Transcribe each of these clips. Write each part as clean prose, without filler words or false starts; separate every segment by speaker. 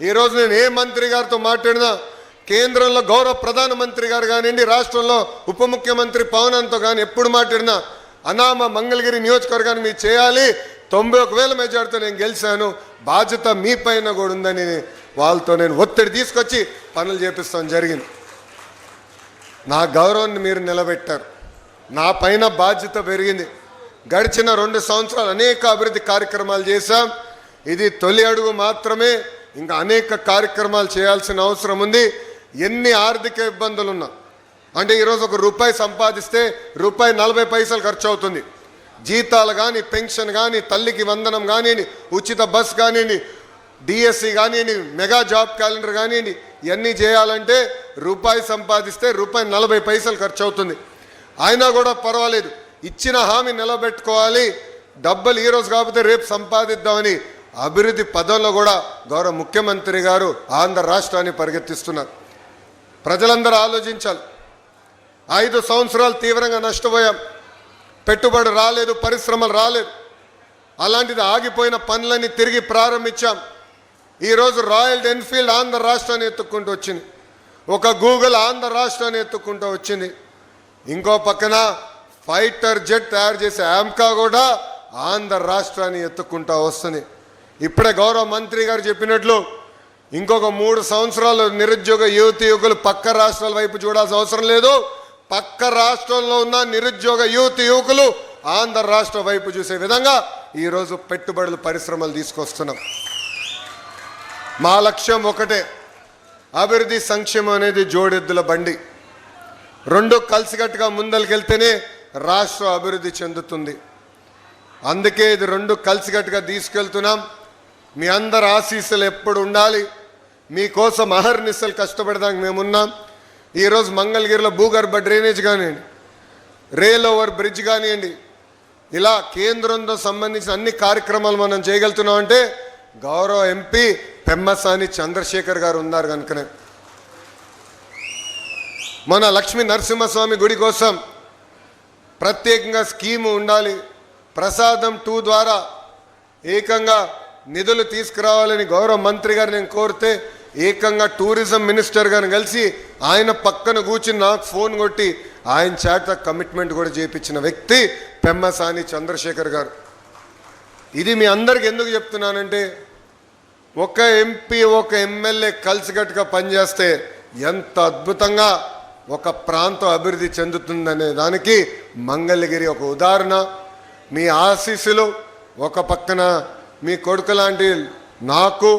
Speaker 1: ఈరోజు నేను ఏ మంత్రి గారితో మాట్లాడినా కేంద్రంలో గౌరవ ప్రధానమంత్రి గారు కానివ్వండి, రాష్ట్రంలో ఉప ముఖ్యమంత్రి పవన్తో కానీ ఎప్పుడు మాట్లాడినా అనామ మంగళగిరి నియోజకవర్గాన్ని మీరు చేయాలి, 91,000 మెజార్టీతో నేను గెలిచాను, బాధ్యత మీ పైన కూడా ఉందని వాళ్ళతో నేను ఒత్తిడి తీసుకొచ్చి పనులు చేపిస్తాం జరిగింది. నా గౌరవాన్ని మీరు నిలబెట్టారు, నా పైన బాధ్యత పెరిగింది. గడిచిన 2 సంవత్సరాలు అనేక అభివృద్ధి కార్యక్రమాలు చేశాం. ఇది తొలి అడుగు మాత్రమే, ఇంకా అనేక కార్యక్రమాలు చేయాల్సిన అవసరం ఉంది. ఎన్ని ఆర్థిక ఇబ్బందులు ఉన్నా, అంటే ఈరోజు ₹1 సంపాదిస్తే ₹40 ఖర్చు అవుతుంది. జీతాలు కానీ, పెన్షన్ కానీ, తల్లికి వందనం కానివ్వండి, ఉచిత బస్ కానివ్వండి, డిఎస్సి కానివ్వండి, మెగా జాబ్ క్యాలెండర్ కానివ్వండి, ఇవన్నీ చేయాలంటే ₹1 సంపాదిస్తే ₹40 ఖర్చు అవుతుంది. అయినా కూడా పర్వాలేదు, ఇచ్చిన హామీ నిలబెట్టుకోవాలి, డబ్బులు ఈరోజు కాకపోతే రేపు సంపాదిద్దామని అభివృద్ధి పదంలో కూడా గౌరవ ముఖ్యమంత్రి గారు ఆంధ్ర రాష్ట్రాన్ని పరిగెత్తిస్తున్నారు. ప్రజలందరూ ఆలోచించాలి. 5 సంవత్సరాలు తీవ్రంగా నష్టపోయాం, పెట్టుబడి రాలేదు, పరిశ్రమలు రాలేదు. అలాంటిది ఆగిపోయిన పనులన్నీ తిరిగి ప్రారంభించాం. ఈరోజు రాయల్ ఎన్ఫీల్డ్ ఆంధ్ర రాష్ట్రాన్ని ఎత్తుక్కుంటూ వచ్చింది, ఒక గూగుల్ ఆంధ్ర రాష్ట్రాన్ని ఎత్తుక్కుంటూ వచ్చింది. ఇంకో పక్కన ఫైటర్ జెట్ తయారు చేసే ఆమ్కా కూడా ఆంధ్ర రాష్ట్రాన్ని ఎత్తుక్కుంటూ వస్తుంది. ఇప్పుడే గౌరవ మంత్రి గారు చెప్పినట్లు ఇంకొక 3 సంవత్సరాలు నిరుద్యోగ యువకులు పక్క రాష్ట్రాల వైపు చూడాల్సిన అవసరం లేదు. పక్క రాష్ట్రంలో ఉన్న నిరుద్యోగ యువకులు ఆంధ్ర రాష్ట్ర వైపు చూసే విధంగా ఈరోజు పెట్టుబడులు, పరిశ్రమలు తీసుకొస్తున్నాం. మా లక్ష్యం ఒకటే, అభివృద్ధి సంక్షేమం అనేది జోడెద్దుల బండి. 2 కలిసికట్టుగా ముందరికెళ్తేనే రాష్ట్రం అభివృద్ధి చెందుతుంది. అందుకే ఇది 2 కలిసికట్టుగా తీసుకెళ్తున్నాం. మీ అందరి ఆశీస్సులు ఎప్పుడు ఉండాలి, మీకోసం అహర్నిశలు కష్టపడడానికి మేమున్నాం. ఈరోజు మంగళగిరిలో భూగర్భ డ్రైనేజ్ కానివ్వండి, రైల్ ఓవర్ బ్రిడ్జ్ కానివ్వండి, ఇలా కేంద్రంతో సంబంధించిన అన్ని కార్యక్రమాలు మనం చేయగలుగుతున్నాం అంటే గౌరవ ఎంపీ పెమ్మసాని చంద్రశేఖర్ గారు ఉన్నారు కనుకనే. మన లక్ష్మీ నరసింహస్వామి గుడి కోసం ప్రత్యేకంగా స్కీము ఉండాలి. ప్రసాదం 2 ద్వారా ఏకంగా నిధులు తీసుకురావాలని గౌరవ మంత్రి గారు నేను కోరితే ఏకంగా టూరిజం మినిస్టర్ గారిని కలిసి ఆయన పక్కన కూర్చుని నాకు ఫోన్ కొట్టి ఆయన చేత కమిట్మెంట్ కూడా చేయించిన వ్యక్తి పెమ్మసాని చంద్రశేఖర్ గారు. ఇది మీ అందరికి ఎందుకు చెప్తున్నానంటే, ఒక ఎంపీ ఒక ఎమ్మెల్యే కలిసికట్టుగా పనిచేస్తే ఎంత అద్భుతంగా ఒక ప్రాంతం అభివృద్ధి చెందుతుందనే దానికి మంగళగిరి ఒక ఉదాహరణ. మీ ఆశీస్సులు ఒక పక్కన మీ కొడుకు లాంటి నాకు,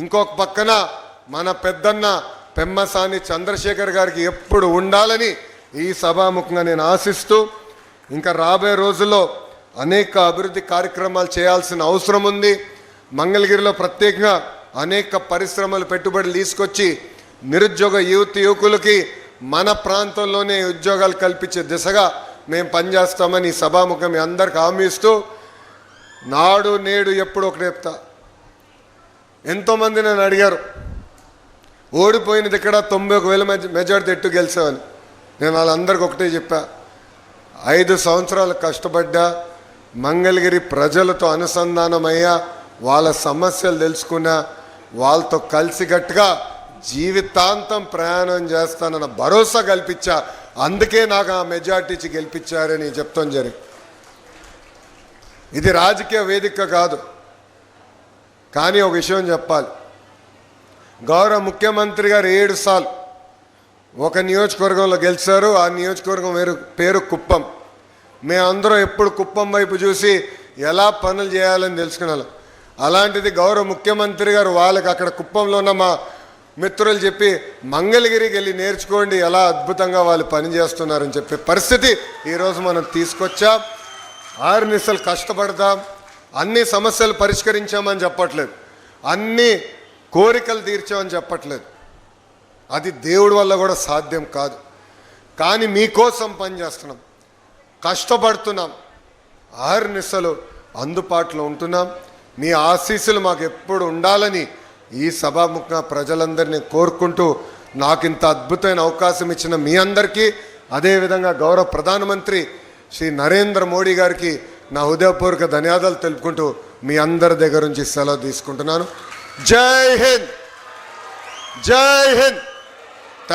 Speaker 1: ఇంకొక పక్కన మన పెద్దన్న పెమ్మసాని చంద్రశేఖర్ గారికి ఎప్పుడు ఉండాలని ఈ సభాముఖంగా నేను ఆశిస్తూ, ఇంకా రాబోయే రోజుల్లో అనేక అభివృద్ధి కార్యక్రమాలు చేయాల్సిన అవసరం ఉంది. మంగళగిరిలో ప్రత్యేకంగా అనేక పరిశ్రమలు, పెట్టుబడులు తీసుకొచ్చి నిరుద్యోగ యువకులకి మన ప్రాంతంలోనే ఉద్యోగాలు కల్పించే దిశగా మేము పనిచేస్తామని సభాముఖం మీ అందరికి హామీ ఇస్తూ, నాడు నేడు ఎప్పుడు ఒకటి చెప్తా. ఎంతోమంది నన్ను అడిగారు, ఓడిపోయినది ఇక్కడ 91,000 మెజార్టీ ఎట్టు గెలిచామని. నేను వాళ్ళందరికీ ఒకటే చెప్పా, 5 సంవత్సరాలు కష్టపడ్డా, మంగళగిరి ప్రజలతో అనుసంధానమయ్యా, వాళ్ళ సమస్యలు తెలుసుకున్నా, వాళ్ళతో కలిసికట్టుగా జీవితాంతం ప్రయాణం చేస్తానన్న భరోసా కల్పించా. అందుకే నాకు ఆ మెజార్టీ ఇచ్చి గెలిపించారని చెప్తాం జరిగింది. ఇది రాజకీయ వేదిక కాదు, కానీ ఒక విషయం చెప్పాలి. గౌరవ ముఖ్యమంత్రి గారు 7 సార్లు ఒక నియోజకవర్గంలో గెలిచారు. ఆ నియోజకవర్గం పేరు కుప్పం. మేమందరం ఎప్పుడు కుప్పం వైపు చూసి ఎలా పనులు చేయాలని తెలుసుకున్నాం. అలాంటిది గౌరవ ముఖ్యమంత్రి గారు వాళ్ళకి అక్కడ కుప్పంలో ఉన్న మా మిత్రులు చెప్పి మంగళగిరికి వెళ్ళి నేర్చుకోండి ఎలా అద్భుతంగా వాళ్ళు పనిచేస్తున్నారని చెప్పే పరిస్థితి ఈరోజు మనం తీసుకొచ్చాం. ఆర్నిసలు కష్టపడదాం, అన్ని సమస్యలు పరిష్కరించామని చెప్పట్లేదు, అన్ని కోరికలు తీర్చామని చెప్పట్లేదు. అది దేవుడి వల్ల కూడా సాధ్యం కాదు. కానీ మీకోసం పనిచేస్తున్నాం, కష్టపడుతున్నాం, ఆర్నిసలు అందుబాటులో ఉంటున్నాం. మీ ఆశీస్సులు మాకు ఎప్పుడు ఉండాలని ఈ సభాముఖ ప్రజలందరినీ కోరుకుంటూ, నాకు ఇంత అద్భుతమైన అవకాశం ఇచ్చిన మీ అందరికీ, అదేవిధంగా గౌరవ ప్రధానమంత్రి శ్రీ నరేంద్ర మోడీ గారికి నా హృదయపూర్వక ధన్యవాదాలు తెలుపుకుంటూ మీ అందరి దగ్గర నుంచి సెలవు తీసుకుంటున్నాను. జై హింద్. జై హింద్.